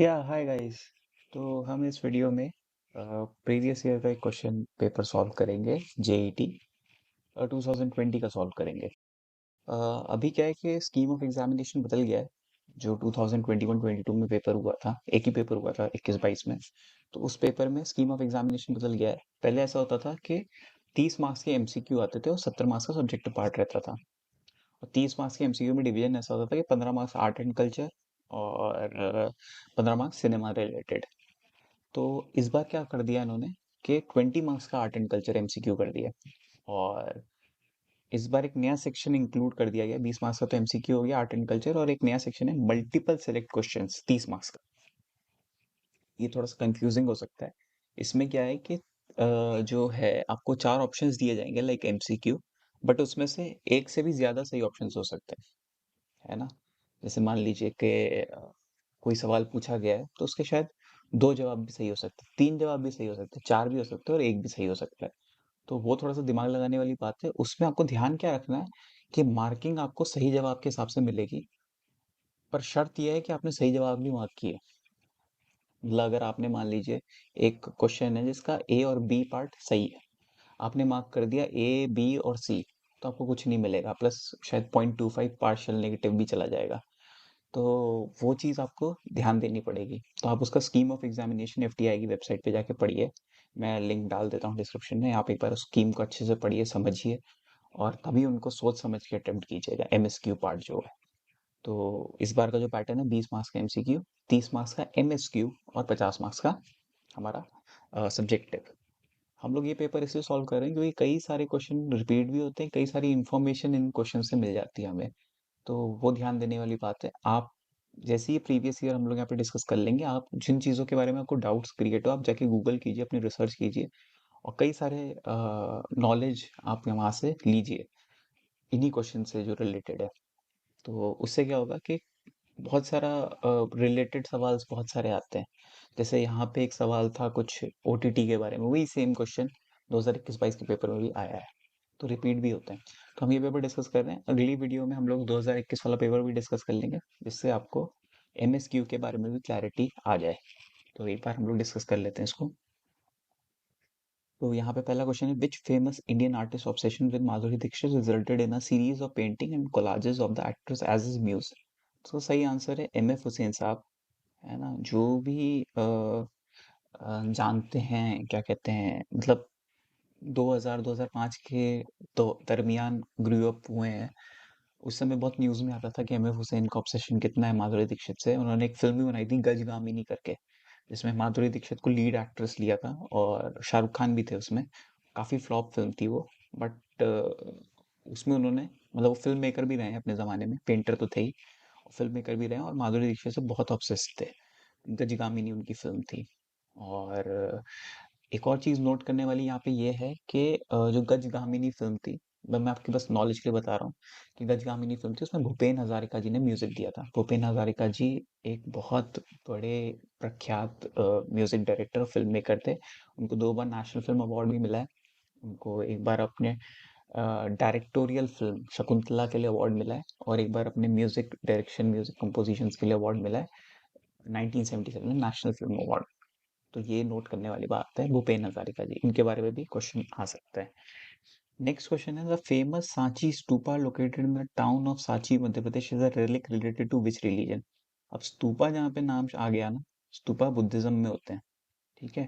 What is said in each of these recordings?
या hi guys. तो हम इस वीडियो में प्रीवियस ईयर का एक क्वेश्चन पेपर सॉल्व करेंगे। जेईटी 2020 का सॉल्व करेंगे। अ, अभी क्या है कि स्कीम ऑफ एग्जामिनेशन बदल गया है। जो 2021-22 में पेपर हुआ था, एक ही पेपर हुआ था 21-22 में। तो उस पेपर में स्कीम ऑफ एग्जामिनेशन बदल गया है। पहले ऐसा होता था कि 30 मार्क्स के एमसीक्यू आते थे और 70 मार्क्स का सब्जेक्टिव पार्ट रहता था। और 30 मार्क्स के एमसीक्यू में डिवीजन ऐसा होता था कि 15 मार्क्स आर्ट एंड कल्चर और 15 मार्क्स सिनेमा रिलेटेड। तो इस बार क्या कर दिया इन्होंने कि 20 मार्क्स का आर्ट एंड कल्चर एमसीक्यू कर दिया। और इस बार एक नया सेक्शन इंक्लूड कर दिया गया। 20 मार्क्स का तो एमसीक्यू हो गया आर्ट एंड कल्चर, और एक नया सेक्शन है मल्टीपल सेलेक्ट क्वेश्चंस 30 मार्क्स का। ये थोड़ा सा कंफ्यूजिंग हो सकता है। इसमें क्या है कि जो है आपको चार ऑप्शंस दिए जाएंगे लाइक एमसीक्यू, बट उसमें से एक से भी ज्यादा सही ऑप्शंस हो सकते हैं, है ना। जैसे मान लीजिए कि कोई सवाल पूछा गया है तो उसके शायद दो जवाब भी सही हो सकते हैं, तीन जवाब भी सही हो सकते हैं, चार भी हो सकते हैं और एक भी सही हो सकता है। तो वो थोड़ा सा दिमाग लगाने वाली बात है। उसमें आपको ध्यान क्या रखना है कि मार्किंग आपको सही जवाब के हिसाब से मिलेगी, पर शर्त यह है कि आपने सही जवाब भी मार्क किए। मतलब अगर आपने मान लीजिए एक क्वेश्चन है जिसका ए और बी पार्ट सही है, आपने मार्क कर दिया ए बी और सी, तो आपको कुछ नहीं मिलेगा, प्लस शायद 0.25 पार्शियल नेगेटिव भी चला जाएगा। तो वो चीज़ आपको ध्यान देनी पड़ेगी। तो आप उसका स्कीम ऑफ एग्जामिनेशन एफटीआई की वेबसाइट पे जाके पढ़िए। मैं लिंक डाल देता हूँ डिस्क्रिप्शन में। आप एक बार उस स्कीम को अच्छे से पढ़िए, समझिए, और तभी उनको सोच समझ के अटेम्प्ट कीजिएगा एमएसक्यू पार्ट जो है। तो इस बार का जो पैटर्न है 20 मार्क्स का एमसीक्यू, 30 मार्क्स का एमएसक्यू और 50 मार्क्स का हमारा सब्जेक्टिव। हम लोग ये पेपर इसलिए सॉल्व कर रहे हैं क्योंकि कई सारे क्वेश्चन रिपीट भी होते हैं, कई सारी इंफॉर्मेशन इन क्वेश्चन से मिल जाती है हमें। तो वो ध्यान देने वाली बात है। आप जैसे ही प्रीवियस ईयर हम लोग यहाँ पे डिस्कस कर लेंगे, आप जिन चीज़ों के बारे में आपको डाउट्स क्रिएट हो आप जाके गूगल कीजिए, अपनी रिसर्च कीजिए, और कई सारे नॉलेज आप वहाँ से लीजिए इन्हीं क्वेश्चन से जो रिलेटेड है। तो उससे क्या होगा कि बहुत सारा रिलेटेड सवाल बहुत सारे आते हैं। जैसे यहाँ पे एक सवाल था कुछ ओटीटी के बारे में, वही सेम क्वेश्चन 2021-22 के पेपर में भी आया है। तो रिपीट भी होते हैं। तो हम ये पेपर डिस्कस कर रहे हैं। अगली वीडियो में हम लोग 2021 वाला पेपर भी डिस्कस कर लेंगे, जिससे आपको एमएसक्यू के बारे में भी क्लैरिटी आ जाए। तो एक बार हम लोग डिस्कस कर लेते हैं इसको। तो यहाँ पे पहला क्वेश्चन है, which famous Indian artist obsession with Madhuri Dixit resulted in a series of painting and collages of the actress as is muse. तो सही आंसर है एम एफ हुसैन साहब, है ना। जो भी जानते हैं, क्या कहते हैं, मतलब 2000-2005 के तो दरमियान ग्रू अप हुए हैं। उस समय बहुत न्यूज में आता था कि एम एफ हुसैन का ऑब्सेशन कितना है माधुरी दीक्षित से। उन्होंने एक फिल्म भी बनाई थी गजगामिनी करके, जिसमें माधुरी दीक्षित को लीड एक्ट्रेस लिया था और शाहरुख खान भी थे उसमें। काफी फ्लॉप फिल्म थी वो, बट उसमें उन्होंने, मतलब वो फिल्म मेकर भी रहे हैं अपने जमाने में, पेंटर तो थे ही, फिल्म मेकर भी रहे हैं, और माधुरी दीक्षित से बहुत ऑब्सेस्ड थे। गजगामिनी उनकी फिल्म थी। और एक और चीज नोट करने वाली यहाँ पे ये है कि जो गजगामिनी फिल्म थी, मैं आपके बस नॉलेज के लिए बता रहा हूँ कि गजगामिनी फिल्म थी, उसमें भूपेन हजारिका जी ने म्यूजिक दिया था। भूपेन हजारिका जी एक बहुत बड़े प्रख्यात म्यूजिक डायरेक्टर और फिल्म मेकर थे। उनको 2 बार नेशनल फिल्म अवार्ड भी मिला है। उनको एक बार अपने डायरेक्टोरियल फिल्म शकुंतला के लिए अवार्ड मिला है, और एक बार अपने म्यूजिक डायरेक्शन, म्यूजिक कंपोजिशन के लिए अवार्ड मिला है 1977 में, नेशनल फिल्म अवार्ड। तो ये नोट करने वाली बात है, भूपेन हजारिका जी, इनके बारे में भी क्वेश्चन आ सकता है। नेक्स्ट क्वेश्चन है, the famous Sanchi stupa located in the town of Sanchi Madhya Pradesh is a relic related to which religion. अब स्तूपा जहाँ पे नाम आ गया ना, स्तूपा बुद्धिज्म में होते हैं, ठीक है।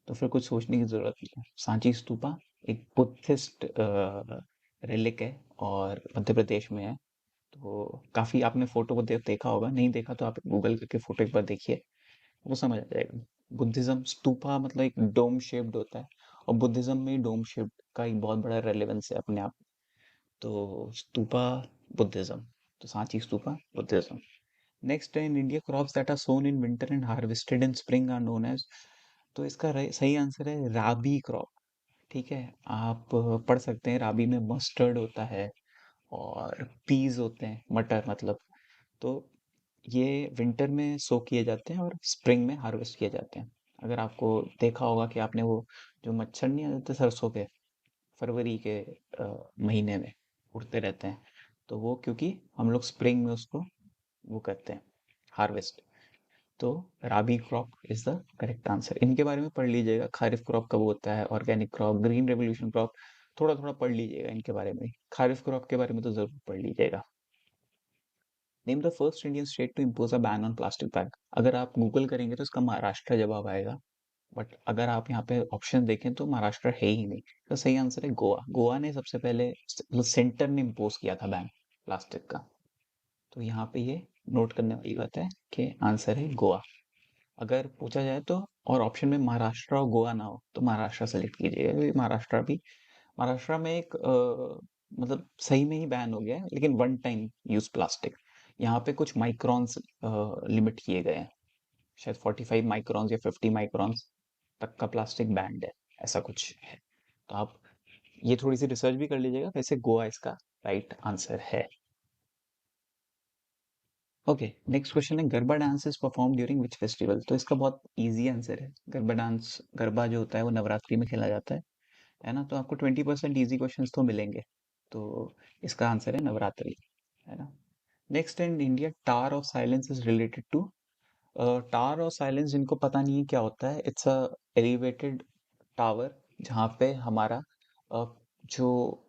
तो फिर कुछ सोचने की जरूरत नहीं है। सांची स्तूपा एक बुद्धिस्ट रेलिक है और मध्य प्रदेश में है। तो काफी आपने फोटो को देखा होगा, नहीं देखा तो आप गूगल करके फोटो एक बार देखिए, वो समझ आ जाएगा। बुद्धिज्म स्तूपा मतलब एक डोम शेप्ड होता है, और बुद्धिज्म में डोम शेप्ड का एक बहुत बड़ा रेलेवेंस है अपने आप। तो स्तूपा बुद्धिज्म, तो सांची स्तूपा बुद्धिज्म। नेक्स्ट है, in India crops that are sown in winter and harvested in spring are known as. तो इसका सही आंसर है राबी क्रॉप। ठीक है, आप पढ़ सकते हैं, राबी में मस्टर्ड होता है और पीज होते हैं, मटर मतलब। तो ये विंटर में सो किए जाते हैं और स्प्रिंग में हार्वेस्ट किए जाते हैं। अगर आपको देखा होगा कि आपने वो जो मच्छर नहीं आ जाते सरसों के, फरवरी के महीने में उड़ते रहते हैं, तो वो क्योंकि हम लोग स्प्रिंग में उसको वो करते हैं, हार्वेस्ट। तो rabi crop is the correct answer. इनके बारे में पढ़ लीजिएगा, खारिफ क्रॉप कब होता है, organic crop, green revolution crop, थोड़ा थोड़ा पढ़ लीजिएगा इनके बारे में। खारिफ क्रॉप के बारे में तो जरूर पढ़ लीजिएगा। Name the first Indian state to impose a ban on plastic bag. अगर आप गूगल करेंगे तो इसका महाराष्ट्र जवाब आएगा, बट अगर आप यहाँ पे ऑप्शन देखें तो महाराष्ट्र है ही नहीं। तो सही आंसर है गोवा। गोवा ने सबसे पहले, मतलब सेंटर ने इम्पोज किया था बैन प्लास्टिक का। तो यहाँ पे ये नोट करने वाली बात है कि आंसर है गोवा। अगर पूछा जाए तो, और ऑप्शन में महाराष्ट्र और गोवा ना हो तो महाराष्ट्र सेलेक्ट कीजिएगा, क्योंकि महाराष्ट्र में एक मतलब सही में ही बैन हो गया है, लेकिन वन टाइम यूज प्लास्टिक। यहाँ पे कुछ माइक्रॉन्स लिमिट किए गए हैं, शायद 45 माइक्रॉन्स या 50 माइक्रॉन्स तक का प्लास्टिक बैंड है, ऐसा कुछ है। तो आप ये थोड़ी सी रिसर्च भी कर लीजिएगा। वैसे गोवा इसका राइट आंसर है। ओके, नेक्स्ट क्वेश्चन है, garba dance is perform during which festival. तो इसका बहुत इजी आंसर है। गरबा डांस, गरबा जो होता है वो नवरात्रि में खेला जाता है ना। तो आपको 20% इजी क्वेश्चंस तो मिलेंगे। तो इसका आंसर है नवरात्रि, है ना। Next, in India tower of silence is related to. Tower of silence जिनको पता नहीं है क्या होता है, इट्स अ एलिवेटेड टावर जहाँ पे हमारा अ, जो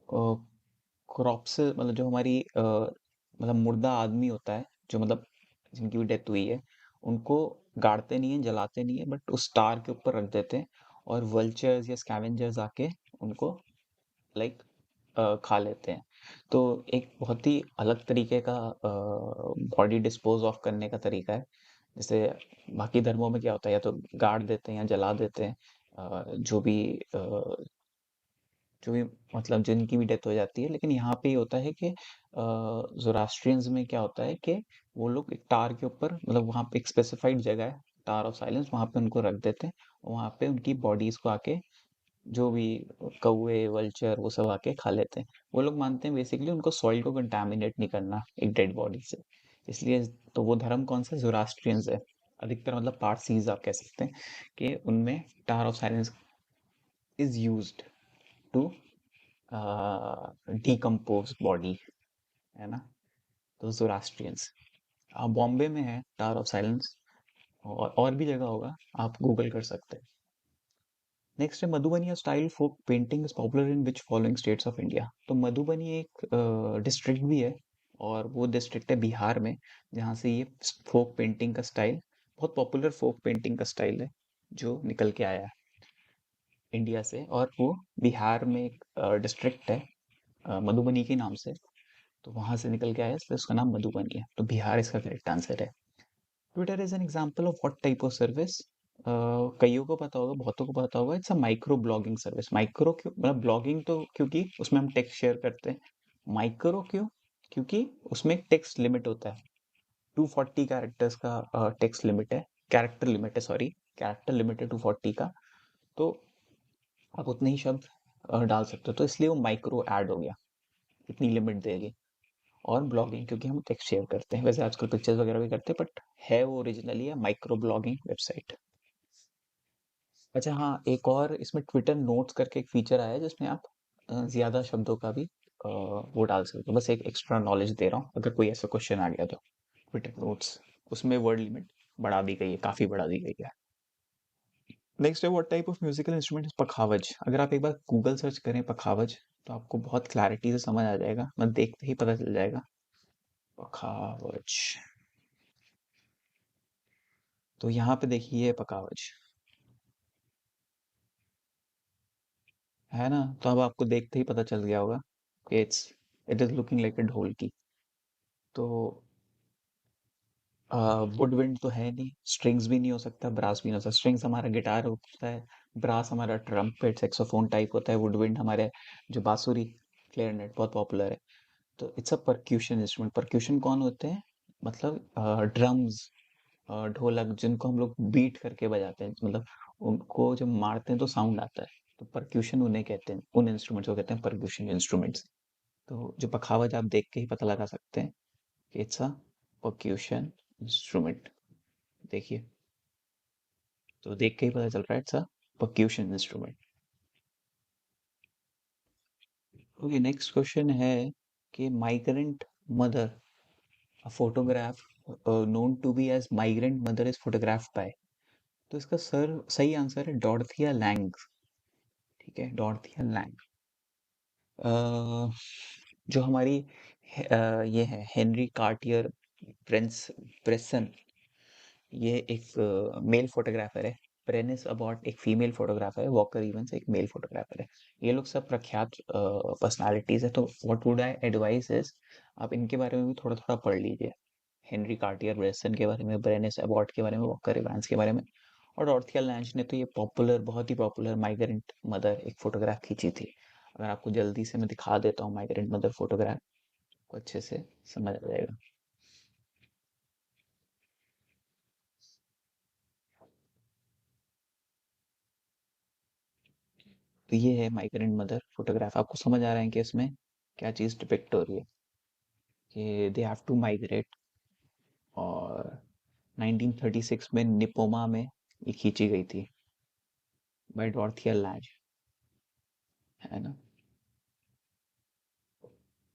क्रॉप से, मतलब जो हमारी मतलब मुर्दा आदमी होता है, जो मतलब जिनकी भी डेथ हुई है, उनको गाड़ते नहीं है, जलाते नहीं है, बट उस टावर के ऊपर रख देते हैं, और वल्चर्स या स्कैवेंजर्स आके उनको लाइक खा लेते हैं। तो एक बहुत ही अलग तरीके का बॉडी डिस्पोज ऑफ करने का तरीका है। जैसे बाकी धर्मों में क्या होता है, या तो गाड़ देते हैं या जला देते हैं जो भी मतलब जिनकी भी डेथ हो जाती है। लेकिन यहाँ पे ये होता है कि ज़ोरास्ट्रियंस में क्या होता है कि वो लोग एक टार के ऊपर, मतलब वहाँ पे एक स्पेसिफाइड जगह है, टार ऑफ साइलेंस, वहाँ पे उनको रख देते हैं, और वहाँ पे उनकी बॉडीज को आके जो भी कौवे वल्चर वो सब आके खा लेते हैं। वो लोग मानते हैं बेसिकली उनको सॉइल को कंटामिनेट नहीं करना एक डेड बॉडी से, इसलिए। तो वो धर्म कौन सा, ज़ोरास्ट्रियंस है। अधिकतर मतलब पारसीज आप कह सकते हैं कि उनमें tower of silence is used to decompose body, है ना। तो ज़ोरास्ट्रियंस, बॉम्बे में है टावर ऑफ साइलेंस, और भी जगह होगा, आप गूगल कर सकते हैं। नेक्स्ट है, Madhubani style folk painting is popular in which following states of India. तो मधुबनी एक डिस्ट्रिक्ट भी है, और वो डिस्ट्रिक्ट है बिहार में, जहाँ से ये फोक पेंटिंग का स्टाइल, बहुत पॉपुलर फोक पेंटिंग का स्टाइल है, जो निकल के आया है इंडिया से। और वो बिहार में एक डिस्ट्रिक्ट है मधुबनी के नाम से, तो वहां से निकल के आया, इसलिए उसका नाम मधुबनी है। तो बिहार इसका करेक्ट आंसर है। Twitter is an example of what type of service. कईयों को पता होगा, बहुतों को पता होगा, it's a micro blogging service. Micro क्यों, मतलब ब्लॉगिंग तो क्योंकि उसमें हम टेक्स्ट शेयर करते हैं। माइक्रो क्यों, क्योंकि उसमें टेक्स्ट लिमिट होता है, 240 कैरेक्टर्स का टेक्स्ट लिमिट है, कैरेक्टर लिमिट है, सॉरी, कैरेक्टर लिमिट है 240 का। तो आप उतने ही शब्द डाल सकते हो, तो इसलिए वो माइक्रो ऐड हो गया, इतनी लिमिट देगी। और ब्लॉगिंग क्योंकि हम टेक्स्ट शेयर करते हैं, वैसे आजकल पिक्चर्स वगैरह भी करते हैं, बट है वो ओरिजिनली है माइक्रो ब्लॉगिंग वेबसाइट। अच्छा हाँ, एक और इसमें ट्विटर नोट्स करके एक फीचर आया है, जिसमें आप ज्यादा शब्दों का भी वो डाल सकते हो। बस एक एक्स्ट्रा नॉलेज दे रहा हूँ, अगर कोई ऐसा क्वेश्चन आ गया तो। ट्विटर नोट्स, उसमें वर्ड लिमिट बढ़ा दी गई है, काफी बढ़ा दी गई है। नेक्स्ट है, what type of musical instrument is pakhawaj. अगर आप एक बार गूगल सर्च करें पखावज, तो आपको बहुत क्लैरिटी से समझ आ जाएगा, मतलब देखते ही पता चल जाएगा। पखावज, तो यहाँ पे देखिए पकावज, है ना। तो अब आपको देखते ही पता चल गया होगा कि it is looking like a dholki. तो वुड विंड तो है नहीं, स्ट्रिंग्स भी नहीं हो सकता, ब्रास भी नहीं हो सकता। स्ट्रिंग्स हमारा गिटार होता है, ब्रास हमारा ट्रम्पेट सेक्सोफोन टाइप होता है, वुड विंड हमारे जो बांसुरी, क्लेरनेट बहुत पॉपुलर है। तो it's a percussion instrument. Percussion कौन होते हैं, मतलब ड्रम्स, ढोलक, जिनको हम लोग बीट करके बजाते हैं, मतलब उनको जब मारते हैं तो साउंड आता है। तो परक्यूशन उन्हें कहते हैं, उन इंस्ट्रूमेंट्स को कहते हैं परक्यूशन इंस्ट्रूमेंट्स। तो जो पखावज आप देख के ही पता लगा सकते हैं कि इट्स अ परक्यूशन इंस्ट्रूमेंट। देखिए, तो देख के ही पता चल रहा है it's a percussion instrument. Okay, next question है कि migrant mother, a photograph known to be as migrant mother is photographed by? तो इसका सर सही आंसर है डॉरथिया लैंग। ठीक है, डॉरथिया लैंग। जो हमारी ये है हेनरी कार्टियर प्रिंस प्रेसन, ये एक मेल फोटोग्राफर है। प्रेनिस अबॉट एक फीमेल फोटोग्राफर है। वॉकर इवंस एक मेल फोटोग्राफर है। ये लोग सब प्रख्यात पर्सनालिटीज है। तो what would I advice is, आप इनके बारे में भी थोड़ा थोड़ा पढ़ लीजिए। हेनरी कार्टियर ब्रेसन के बारे में, ब्रेनिस अबॉट के बारे में, वॉकर इवांस के बारे में। और डॉर्थिया लैंज ने तो ये पॉपुलर, बहुत ही पॉपुलर माइग्रेंट मदर एक फोटोग्राफ खींची थी। अगर आपको जल्दी से मैं दिखा देता हूँ माइग्रेंट मदर फोटोग्राफ, को अच्छे से समझ आ जाएगा। तो ये है माइग्रेंट मदर फोटोग्राफ। आपको समझ आ रहा है कि इसमें क्या चीज़ डिपिक्ट हो रही है, कि दे हैव टू माइग्रेट। और 1936 में निपोमा में ये खींची गई थी बाय डॉर्थिया लैंज, है ना।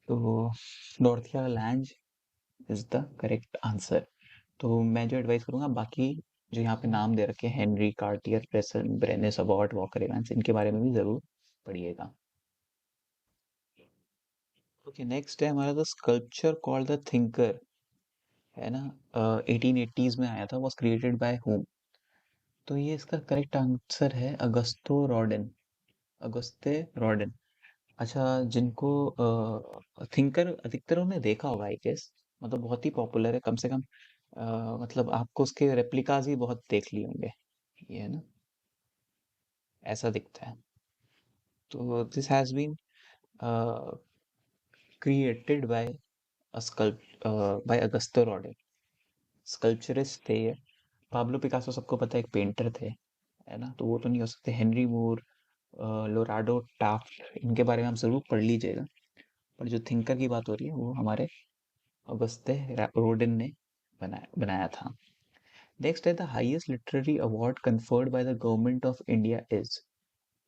तो डॉर्थिया Lange is the correct answer. तो मैं जो एडवाइस करूंगा, बाकी जो यहाँ पे नाम दे रखे हैं, Henri Cartier Bresson, Berenice Abbott, Walker Evans, इनके बारे में भी जरूर पढ़िएगा। ओके, नेक्स्ट है हमारा the sculpture called the thinker, है ना। 1880s में आया था, वॉज क्रिएटेड बाय हुम? तो ये इसका करेक्ट आंसर है अगस्तो रॉडन। अगस्ते रॉडन। अच्छा, जिनको थिंकर अधिकतर ने देखा होगा आई गेस, मतलब बहुत ही पॉपुलर है। कम से कम मतलब आपको उसके रेप्लिकाज ही बहुत देख लिए होंगे। ये है ना, ऐसा दिखता है। तो this has been created by by Auguste Rodin. Sculpturist थे ये। पाब्लो पिकासो सबको पता है, एक पेंटर थे, है ना। तो वो तो नहीं हो सकते। हेनरी मूर, लोराडो टाफ्ट, इनके बारे में आप जरूर पढ़ लीजिएगा। पर जो थिंकर की बात हो रही है वो हमारे अगस्ते रोडन ने बनाया बनाया था। नेक्स्ट है the highest literary award conferred by the government of India is?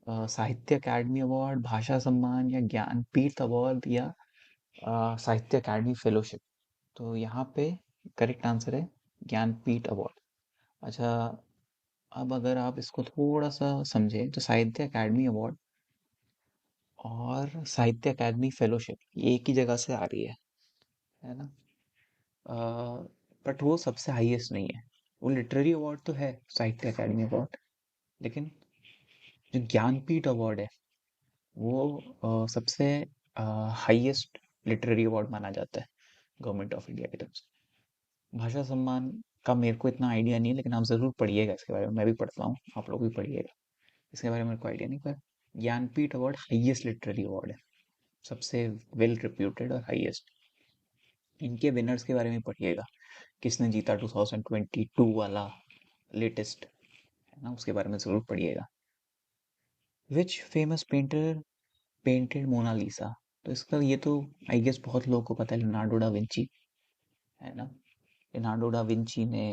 साहित्य अकादमी अवार्ड, भाषा सम्मान, या ज्ञानपीठ अवार्ड, या साहित्य अकादमी फेलोशिप? तो यहाँ पे करेक्ट आंसर है ज्ञानपीठ अवार्ड। अच्छा, अब अगर आप इसको थोड़ा सा समझें तो साहित्य अकादमी अवार्ड और साहित्य अकादमी फेलोशिप ये एक ही जगह से आ रही है ना। बट वो सबसे हाईएस्ट नहीं है। वो लिटरेरी अवार्ड तो है, साहित्य अकादमी अवार्ड, लेकिन जो ज्ञानपीठ अवार्ड है वो सबसे हाईएस्ट लिटरेरी अवार्ड माना जाता है गवर्नमेंट ऑफ इंडिया की तरफ से। भाषा सम्मान का मेरे को इतना आइडिया नहीं है, लेकिन आप जरूर पढ़िएगा इसके बारे में। मैं भी पढ़ता हूँ, आप लोग भी पढ़िएगा। इसके बारे में मेरे को आइडिया नहीं, पर Jnanpith award highest literary award है, सबसे वेल रिप्यूटेड और हाईएस्ट। इनके विनर्स के बारे में पढ़िएगा, किसने जीता 2022 वाला लेटेस्ट, है ना, उसके बारे में जरूर पढ़िएगा। Which famous painter painted Mona Lisa? तो इसका ये तो आई गेस बहुत लोगों को पता है, लियोनार्डो डा विंची, है ना। लियोनार्डो डा विंची ने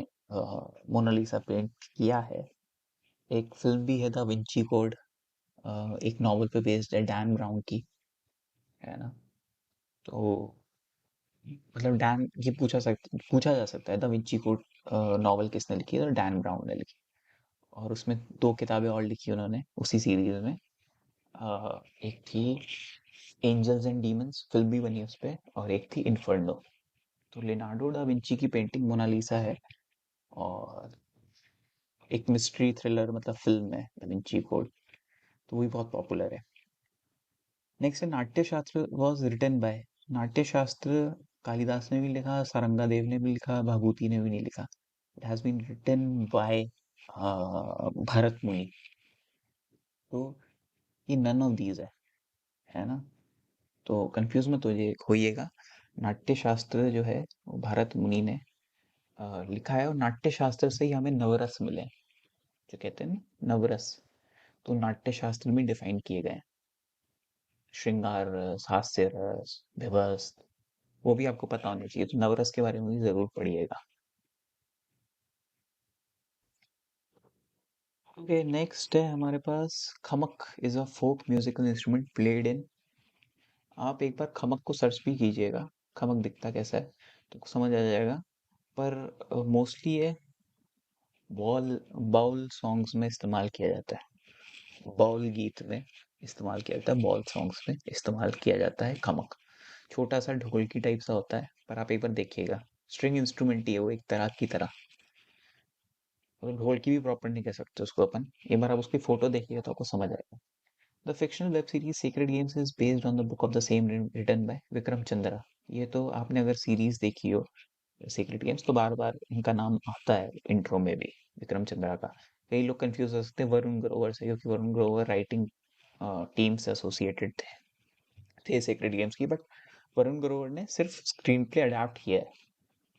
मोनालिसा पेंट किया है। एक फिल्म भी है द विंची कोड, एक नॉवल पे बेस्ड है डैन ब्राउन की, है ना। तो मतलब डैन, ये पूछा जा सकता है द विंची कोड नॉवल किसने लिखी है, तो डैन ब्राउन ने लिखी। और उसमें दो किताबें और लिखी उन्होंने उसी सीरीज में। एक थी एंजल्स एंड डीमंस, फिल्म भी बनी उस पे, और एक थी इन्फर्नो। तो लियोनार्डो डा विंची की पेंटिंग मोनालिसा है। और एक मिस्ट्री थ्रिलर मतलब फिल्म है दा विंची कोड, तो वो भी बहुत पॉपुलर है। नेक्स्ट है नाट्य शास्त्र वॉज रिटन बाय? नाट्य शास्त्र कालिदास ने भी लिखा, सारंगा देव ने भी लिखा, भाभूति ने भी नहीं लिखा। It has been written by Bharat Muni. तो ये नन ऑफ दीज है ना। तो कंफ्यूज मत होइएगा। नाट्य शास्त्र जो है वो भरत मुनि ने लिखा है, और नाट्य शास्त्र से ही हमें नवरस मिले, जो कहते हैं ना नवरस। तो नाट्य शास्त्र में डिफाइन किए गए हैं, श्रृंगार रस, हास्य रस, विभस, वो भी आपको पता होना चाहिए। तो नवरस के बारे में भी जरूर पढ़िएगा। ओके, नेक्स्ट है हमारे पास khamak is a folk musical instrument played in? आप एक बार खमक को सर्च भी कीजिएगा, खमक दिखता कैसा है तो समझ आ जाएगा। पर मोस्टली ये बॉल बाउल सॉन्ग्स में इस्तेमाल किया जाता है। बाउल गीत में इस्तेमाल किया जाता है, बॉल सॉन्ग्स में इस्तेमाल किया जाता है खमक। छोटा सा ढोलकी टाइप सा होता है, पर आप एक बार देखिएगा, स्ट्रिंग इंस्ट्रूमेंट ही है वो, एक तरह की तरह। और ढोलकी भी प्रॉपर नहीं कह सकते उसको अपन, एक बार आप उसकी फोटो देखिएगा तो आपको समझ आएगा। The fictional web series Secret Games is based on the book of the same written by Vikram Chandra. ये तो आपने अगर सीरीज देखी हो सीक्रेट गेम्स तो बार बार इनका नाम आता है इंट्रो में भी, विक्रम चंद्रा का। कई लोग कंफ्यूज हो सकते हैं वरुण ग्रोवर से, क्योंकि वरुण ग्रोवर राइटिंग टीम से एसोसिएटेड थे सीक्रेट गेम्स की, बट वरुण ग्रोवर ने सिर्फ स्क्रीन प्ले अडेप्ट किया है।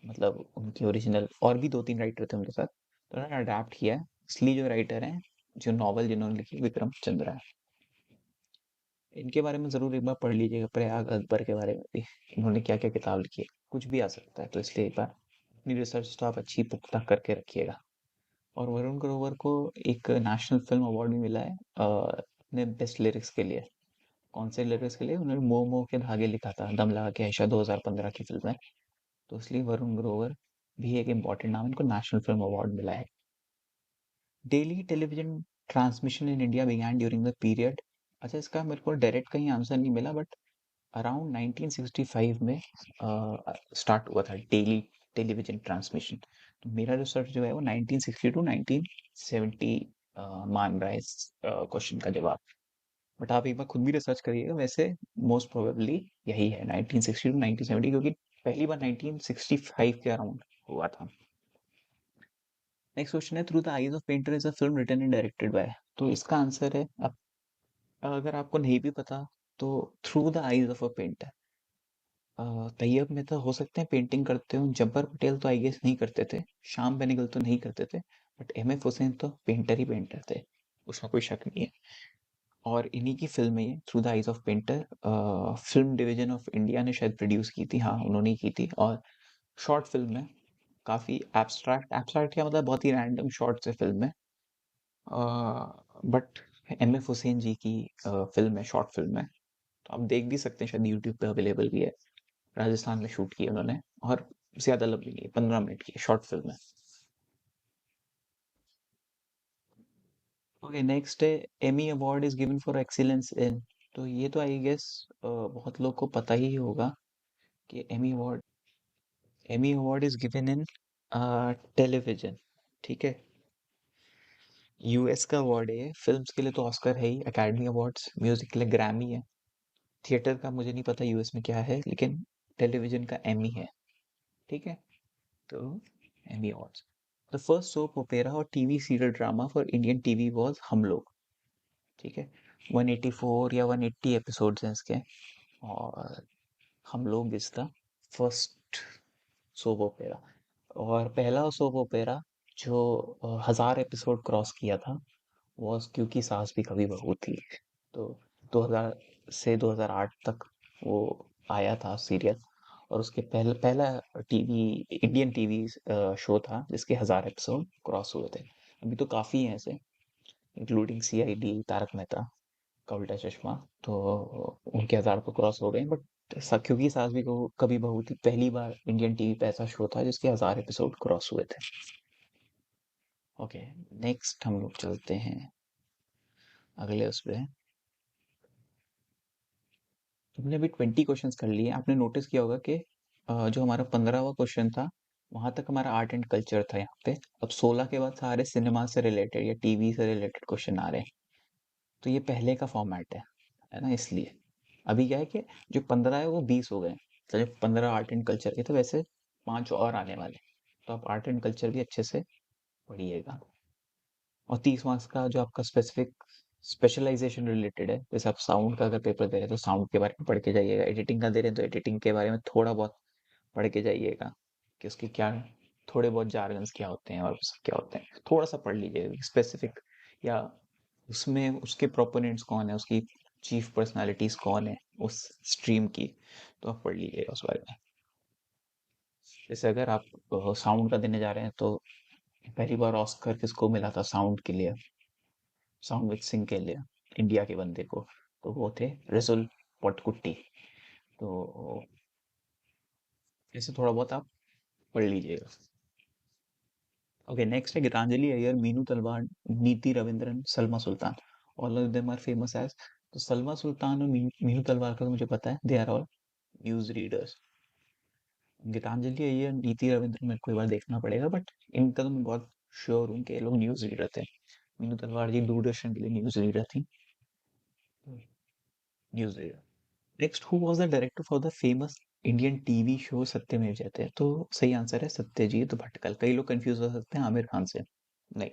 मतलब उनकी ओरिजिनल और भी दो तीन राइटर थे उनके साथ, तो उन्होंने अडेप्ट किया है। इसलिए जो राइटर हैं, जो नॉवल जिन्होंने लिखी, विक्रम चंद्रा है। इनके बारे में जरूर एक बार पढ़ लीजिएगा, प्रयाग अकबर के बारे में भी, इन्होंने क्या क्या किताब लिखी है। कुछ भी आ सकता है, तो इसलिए एक बार अपनी रिसर्च तो आप अच्छी पुख्ता करके रखिएगा। और वरुण ग्रोवर को एक नेशनल फिल्म अवार्ड भी मिला है अपने बेस्ट लिरिक्स के लिए। कौन से लिरिक्स के लिए? उन्होंने मोह मोह के धागे लिखा था दम लगा के आयशा 2015 की फिल्म है। तो इसलिए वरुण ग्रोवर भी एक इम्पॉर्टेंट नाम है, इनको नेशनल फिल्म अवार्ड मिला है। Daily television transmission in India began during the period. अच्छा, इसका मेरे को डायरेक्ट कहीं आंसर नहीं मिला, बट अराउंड 1965 में स्टार्ट हुआ था डेली टेलीविजन ट्रांसमिशन। तो मेरा रिसर्च जो है वो 1960 टू 1970 मान रहा है इस क्वेश्चन का जवाब। बट आप एक बार खुद भी रिसर्च करिएगा, वैसे मोस्ट प्रोबेबली यही है 1960 टू 1970, क्योंकि पहली बार 1965 के अराउंड हुआ था। नेक्स्ट क्वेश्चन है, through the eyes of painter is a film written and directed by. तो इसका आंसर है, अब अगर आपको नहीं भी पता तो, through the eyes of a painter. Tyeb Mehta हो सकते हैं पेंटिंग करते हो, जब्बार पटेल तो आई गेस नहीं करते थे, श्याम बेनेगल तो नहीं करते थे, बट एम एफ हुसैन तो पेंटर ही पेंटर थे, उसमें कोई शक नहीं है। और इन्हीं की फिल्म है ये, through the eyes of painter. Film division of India ने शायद प्रोड्यूस की थी, हाँ उन्होंने ही की थी। और शॉर्ट फिल्म है, काफी एब्स्ट्रैक्ट, एब्स्ट्रैक्ट क्या मतलब, बहुत ही रैंडम शॉर्ट्स है फिल्म में। बट एम एफ हुसैन जी की फिल्म है, शॉर्ट फिल्म है। तो आप देख भी सकते हैं, शायद यूट्यूब पे अवेलेबल भी है। राजस्थान में शूट की है उन्होंने, और ज्यादा लंबी नहीं है, 15 मिनट की शॉर्ट फिल्म है। ओके, नेक्स्ट है, Emmy award is given for excellence in. तो ये तो आई गेस बहुत लोग को पता ही होगा कि Emmy award is given in television, ठीक है। यूएस का अवार्ड है ये, फिल्म्स के लिए तो ऑस्कर है ही, एकेडमी अवार्ड्स, म्यूजिक के लिए ग्रैमी है। थिएटर का मुझे नहीं पता यूएस में क्या है, लेकिन टेलीविजन का एमी है, ठीक है। तो Emmy awards. The first soap opera और TV serial drama for Indian TV was Hum Log, ठीक है। 184 या 180 एपिसोड्स हैं इसके। और हम लोग is the first soap opera. और पहला सोप ओपेरा जो 1000 एपिसोड क्रॉस किया था, वॉज क्योंकि सास भी कभी बहू थी। तो 2000 से 2008 तक वो आया था सीरियल। और उसके पहले पहला टीवी इंडियन टीवी शो था जिसके 1000 एपिसोड क्रॉस हुए थे। अभी तो काफी हैं ऐसे, इंक्लूडिंग सीआईडी, तारक मेहता का उल्टा चश्मा। तो उनके 1000 तो क्रॉस हो गए, बट क्योंकि सास भी कभी बहू थी पहली बार इंडियन टीवी पे ऐसा शो था जिसके 1000 एपिसोड क्रॉस हुए थे। ओके, नेक्स्ट हम लोग चलते हैं अगले उस पे। तुमने अभी 20 क्वेश्चंस कर लिए, आपने नोटिस किया होगा कि जो हमारा 15वां क्वेश्चन था, वहां तक हमारा आर्ट एंड कल्चर था यहाँ पे। अब 16 के बाद सारे सिनेमा से रिलेटेड या टीवी से रिलेटेड क्वेश्चन आ रहे हैं। तो ये पहले का फॉर्मेट है ना, इसलिए अभी क्या है कि जो 15 है वो 20 हो गए। तो जो 15 आर्ट एंड कल्चर के थे, वैसे 5 और आने वाले। तो आप आर्ट एंड कल्चर भी अच्छे से पढ़िएगा। और 30 मार्क्स का जो आपका स्पेसिफिक स्पेशलाइजेशन रिलेटेड है, जैसे आप साउंड का अगर पेपर दे रहे हैं तो साउंड के बारे में पढ़ के जाइएगा, एडिटिंग का दे रहे हैं तो एडिटिंग के बारे में थोड़ा बहुत पढ़ के जाइएगा, कि उसके क्या थोड़े बहुत जार्गन्स क्या होते हैं और क्या होते हैं, थोड़ा सा पढ़ लीजिएगा स्पेसिफिक। या उसमें उसके प्रोपोनेंट्स कौन है, उसकी चीफ पर्सनालिटीज कौन है उस स्ट्रीम की, तो आप पढ़ लीजिएगा उस बारे में। जैसे अगर आप साउंड का देने जा रहे हैं, तो पहली बार ऑस्कर किसको मिला था साउंड के लिए, साउंड मिक्सिंग के लिए, इंडिया के बंदे को, तो वो थे रसुल पटकुट्टी। तो ऐसे थोड़ा बहुत आप पढ़ लीजिएगा। ओके, नेक्स्ट है Geetanjali Iyer, Meenu Talwar, Neeti Ravindran, Salma Sultan. All of them are famous as. तो सलमा सुल्तान और मीनू तलवार का तो मुझे पता है, they are all news readers. Gitanjali Aiyar, Neeti Ravindran मेरे को एक बार देखना पड़ेगा, बट इनका तो मैं बहुत श्योर हूँ कि ये लोग न्यूज रीडर थे। मीनू तलवार जी दूरदर्शन के लिए न्यूज रीडर थी। News reader. Next, who was the director for the famous Indian TV show सत्यमेव जयते? तो सही आंसर है सत्यजीत भटकल। कई लोग कंफ्यूज हो सकते हैं आमिर खान से। नहीं,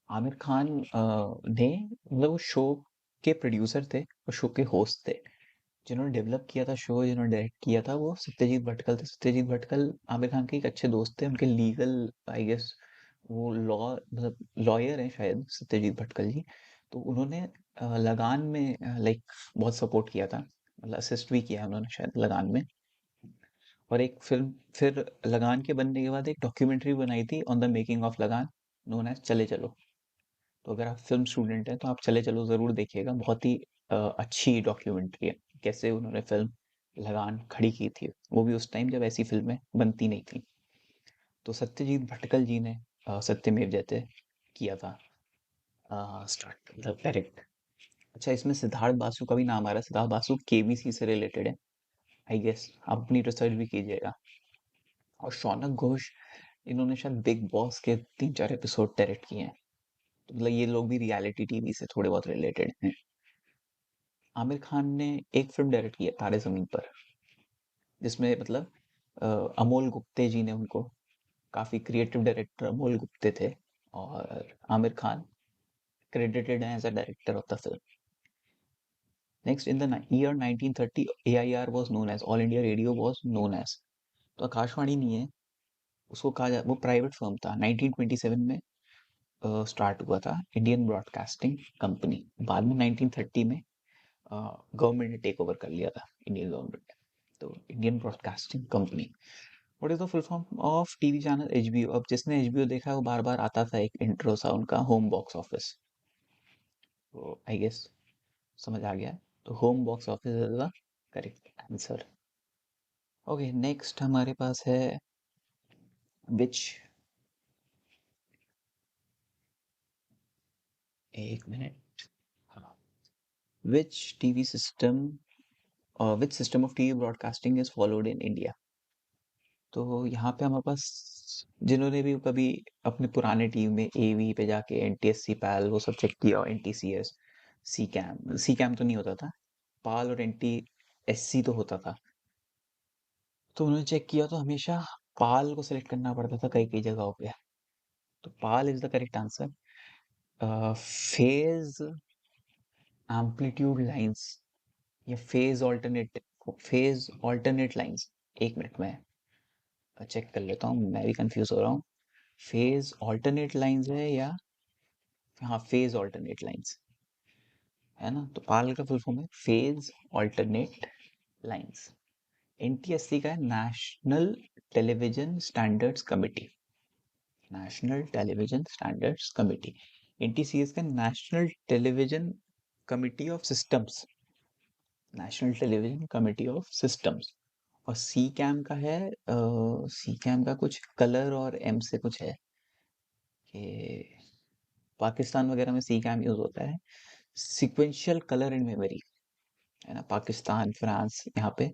आमिर खान ने मतलब वो शो के प्रोड्यूसर थे और शो के होस्ट थे। जिन्होंने डेवलप किया था शो, जिन्होंने डायरेक्ट किया था, वो सत्यजीत भटकल थे। सत्यजीत भटकल आमिर खान के एक अच्छे दोस्त थे, उनके लीगल, आई गेस वो लॉ, मतलब लॉयर हैं शायद सत्यजीत भटकल जी। तो उन्होंने लगान में लाइक बहुत सपोर्ट किया था, मतलब असिस्ट भी किया है उन्होंने शायद लगान में। और एक फिल्म, फिर लगान के बनने के बाद एक डॉक्यूमेंट्री बनाई थी ऑन द मेकिंग ऑफ लगान, नोन एज चले चलो। तो अगर आप फिल्म स्टूडेंट हैं तो आप चले चलो ज़रूर देखिएगा, बहुत ही अच्छी डॉक्यूमेंट्री है। कैसे उन्होंने फिल्म लगान खड़ी की थी, वो भी उस टाइम जब ऐसी फिल्में बनती नहीं थी। तो सत्यजीत भटकल जी ने सत्यमेव जयते किया था स्टार्ट, मतलब डायरेक्ट। अच्छा, इसमें सिद्धार्थ बासु का भी नाम आ रहा है। सिद्धार्थ बासु केबीसी से रिलेटेड है, आई गेस आप अपनी रिसर्च भी कीजिएगा। और शौनक घोष, इन्होंने शायद बिग बॉस के 3-4 एपिसोड डायरेक्ट किए हैं। तो मतलब ये लोग भी रियलिटी टीवी से थोड़े बहुत रिलेटेड हैं। आमिर खान ने एक फिल्म डायरेक्ट की है, तारे जमीन पर, जिसमें मतलब अमोल गुप्ते जी ने उनको, काफी क्रिएटिव डायरेक्टर अमोल गुप्ते थे, और आमिर खान क्रेडिटेड है as a director of the film. Next, in the year 1930 AIR was known as, All India Radio was known as। तो आकाशवाणी नहीं है, उसको कहा जा, वो प्राइवेट फर्म था। 1927 में स्टार्ट हुआ था, इंडियन ब्रॉडकास्टिंग कंपनी। बाद में 1930 में गवर्नमेंट ने टेक ओवर कर लिया था, इंडियन गवर्नमेंट। तो Indian broadcasting company. What is the full form of TV channel HBO? अब जिसने HBO देखा है वो बार बार आता था एक इंट्रो सा उनका, होम बॉक्स ऑफिस। तो आई गेस समझ आ गया है। तो home box office is the correct answer. Okay, next हमारे पास है विच, एक मिनट, हाँ, which TV system, which system of TV broadcasting is followed in India? तो यहाँ पे हमारे पास, जिन्होंने भी कभी अपने पुराने टीवी में AV पे जाके NTSC पैल वो सब चेक किया, और NTCS, सी कैम तो नहीं होता था, पाल और NTSC तो होता था। तो उन्होंने चेक किया तो हमेशा पाल को सिलेक्ट करना पड़ता था कई कई जगहों पे। तो PAL is the correct answer. Phase amplitude lines, या फेज ऑल्टरनेट लाइंस, एक मिनट में चेक कर लेता हूँ, मैं भी कंफ्यूज हो रहा हूँ। फेज ऑल्टरनेट लाइंस है या, हाँ, फेज ऑल्टरनेट लाइंस है ना। तो पाल का फुल फॉर्म है फेज ऑल्टरनेट लाइंस। NTSC का है national television standards committee, national television standards committee. NTCS का national television committee of systems, national television committee of systems. और सी कैम का है, सी कैम का कुछ कलर और M से कुछ है कि पाकिस्तान वगैरह में सी कैम यूज होता है। सिक्वेंशियल कलर एंड मेमोरी, है ना, पाकिस्तान, फ्रांस, यहाँ पे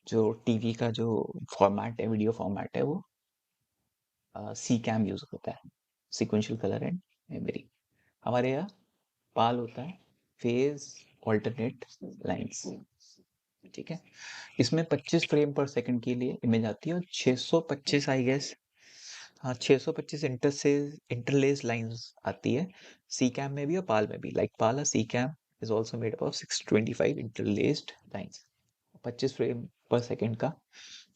जो टीवी का जो फॉर्मेट है, वीडियो फॉर्मेट है, वो सी कैम यूज होता है, सिक्वेंशियल कलर एंड मेमोरी। हमारे यहाँ पाल होता है, फेज ऑल्टरनेट लाइंस। ठीक है, इसमें 25 फ्रेम पर सेकंड के लिए इमेज आती है, और 625, आई गेस, हाँ, 625 इंटरलेस लाइंस आती है, सी कैम में भी और पाल में भी। Like PAL, SECAM is also made up of 625 interlaced lines. 25 frame per second का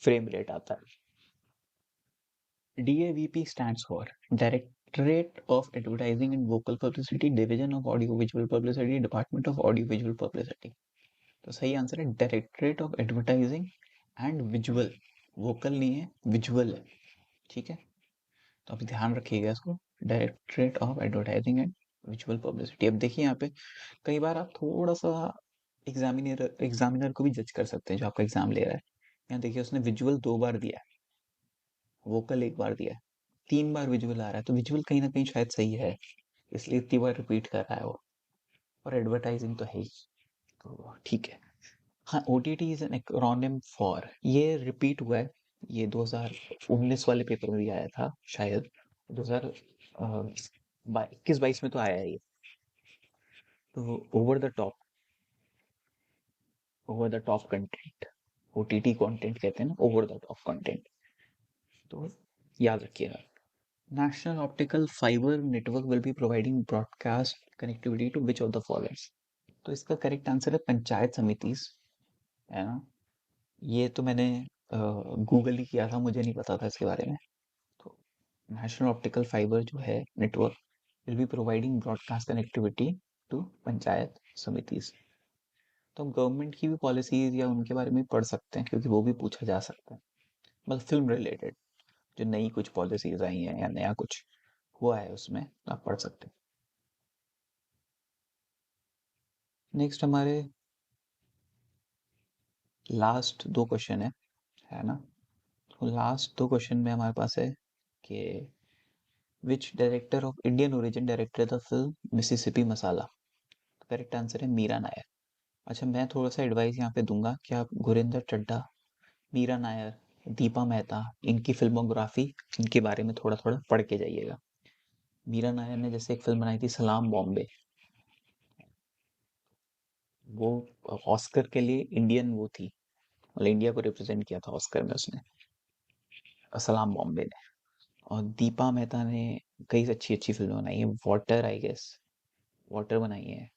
फ्रेम रेट आता है। DAVP stands for Directorate of Advertising and Vocal Publicity, Division of Audio Visual Publicity, Department of Audio Visual Publicity। तो सही answer है directorate of advertising and visual. Vocal नहीं है, visual है। ठीक है, तो आप ध्यान रखिएगा इसको, directorate of advertising and visual publicity. अब देखिए यहाँ पे कई बार आप थोड़ा सा एग्जामिनर एग्जामिनर को भी जज कर सकते हैं जो आपका एग्जाम ले रहा है। यहाँ देखिए उसने विजुअल 2 बार दिया है, वोकल एक बार दिया है, 3 बार विजुअल आ रहा है, तो विजुअल कहीं ना कहीं शायद सही है, इसलिए इतनी बार रिपीट कर रहा है वो। और एडवर्टाइजिंग तो है ही, तो ठीक है। हाँ, OTT is an acronym for, ये रिपीट हुआ है, ये 2019 वाले पेपर में भी आया था शायद, 2000 21-22 में तो आया है ये। तो over the top content, OTT content कहते हैं ना, ओवर द टॉप कंटेंट, तो याद रखिएगा। National optical fibre network will be providing broadcast connectivity to which of the followings. तो इसका करेक्ट आंसर है पंचायत समितिस, है ना। ये तो मैंने गूगल ही किया था, मुझे नहीं पता था इसके बारे में। तो नेशनल ऑप्टिकल फाइबर जो है network will be providing broadcast connectivity to panchayat samitis. तो हम गवर्नमेंट की भी पॉलिसीज या उनके बारे में पढ़ सकते हैं, क्योंकि वो भी पूछा जा सकता है, मतलब फिल्म रिलेटेड जो नई कुछ पॉलिसीज आई हैं या नया कुछ हुआ है उसमें, तो आप पढ़ सकते हैं। नेक्स्ट हमारे लास्ट 2 क्वेश्चन है ना। तो लास्ट 2 क्वेश्चन में हमारे पास है कि which director of Indian origin director the film Mississippi masala. Correct answer है मीरा नायर। अच्छा, मैं थोड़ा सा एडवाइस यहाँ पे दूंगा कि आप गुरिंदर चड्ढा, मीरा नायर, दीपा मेहता, इनकी फिल्मोग्राफी, इनके बारे में थोड़ा थोड़ा पढ़ के जाइएगा। मीरा नायर ने जैसे एक फिल्म बनाई थी सलाम बॉम्बे, वो ऑस्कर के लिए इंडियन वो थी, मतलब इंडिया को रिप्रेजेंट किया था ऑस्कर में उसने, सलाम बॉम्बे ने। और दीपा मेहता ने कई अच्छी अच्छी फिल्में बनाई है, वाटर आई गेस, वाटर बनाई है,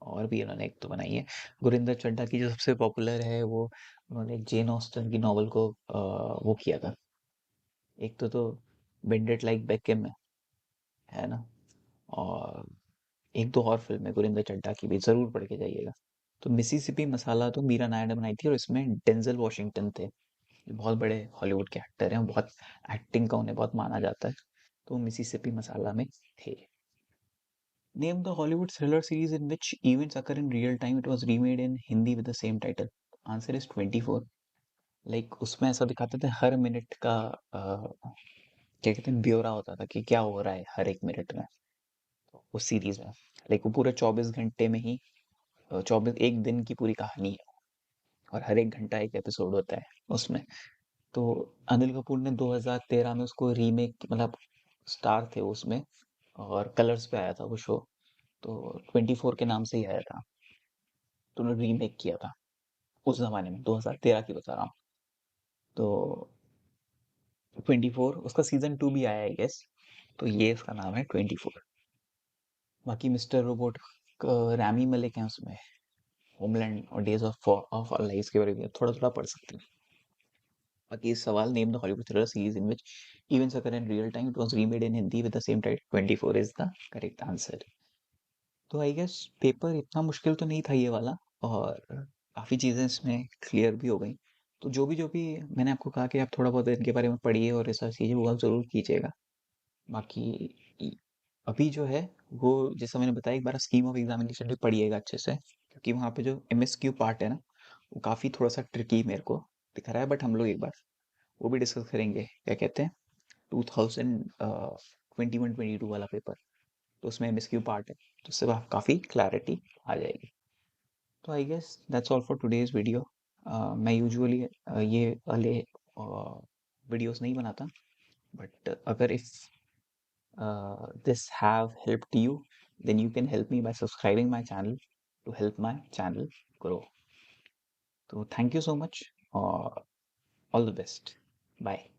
और भी उन्होंने एक तो बनाई है। गुरिंदर चड्ढा की जो सबसे पॉपुलर है वो, उन्होंने जेन ऑस्टन की नॉवल को वो किया था, एक तो बेंडेड लाइक बेकहम है ना। और एक दो और फिल्म है गुरिंदर चड्ढा की भी, जरूर पढ़ के जाइएगा। तो मिसिसिपी मसाला तो मीरा नायर ने बनाई थी, और इसमें डेंजल वॉशिंगटन थे, जो बहुत बड़े हॉलीवुड के एक्टर हैं, बहुत एक्टिंग का उन्हें बहुत माना जाता है, तो मिसिसिपी मसाला में थे। Name the Hollywood thriller series in which events occur in real time, it was remade in Hindi with the same title. Answer is 24। Like उसमें ऐसा दिखाते थे हर मिनट का क्या कहते हैं, ब्यौरा होता था कि क्या हो रहा है हर एक मिनट में, तो उस सीरीज में। लाइक वो पूरे 24 घंटे में ही 24 एक दिन की पूरी कहानी है, और हर एक घंटा एक एपिसोड होता है उसमें। तो अनिल कपूर ने 2013 में उसको रीमेक, मतलब स्टार थे वो उसमें, और कलर्स पे आया था वो शो, तो 24 के नाम से ही आया था, तो उन्होंने रीमेक किया था उस जमाने में, 2013 की बता रहा हूँ। तो 24, उसका सीजन 2 भी आया है गेस, तो ये इसका नाम है 24। बाकी मिस्टर रोबोट, रैमी मलिक है उसमें, होमलैंड और डेज ऑफ आवर लाइव्स के बारे में थोड़ा थोड़ा पढ़ सकते हैं। बाकी इस सवाल, name the Hollywood thriller series in which events occur in real time, it was remade in Hindi with the same title, 24 is the correct answer. तो आई गेस पेपर इतना मुश्किल तो नहीं था ये वाला, और काफ़ी चीज़ें इसमें क्लियर भी हो गई। तो जो भी मैंने आपको कहा कि आप थोड़ा बहुत इनके बारे में पढ़िए और रिसर्च कीजिए, वो आप ज़रूर कीजिएगा। बाकी इ- अभी जो है वो, जैसा मैंने बताया, एक बार स्कीम ऑफ एग्जामिनेशन भी पढ़िएगा अच्छे से, क्योंकि वहाँ पे जो MSQ पार्ट है ना, वो काफ़ी थोड़ा सा ट्रिकी मेरे को दिख रहा है, बट हम लोग एक बार वो भी डिस्कस करेंगे, क्या कहते हैं, 2021-22 वाला पेपर, तो उसमें MSQ पार्ट है, तो उससे काफ़ी क्लैरिटी आ जाएगी। तो I guess that's all for today's video. मैं यूजुअली ये वाले वीडियोस नहीं बनाता, बट अगर if this have helped you, then you can help me by subscribing my channel to help my channel grow. So thank you so much. All the best. Bye.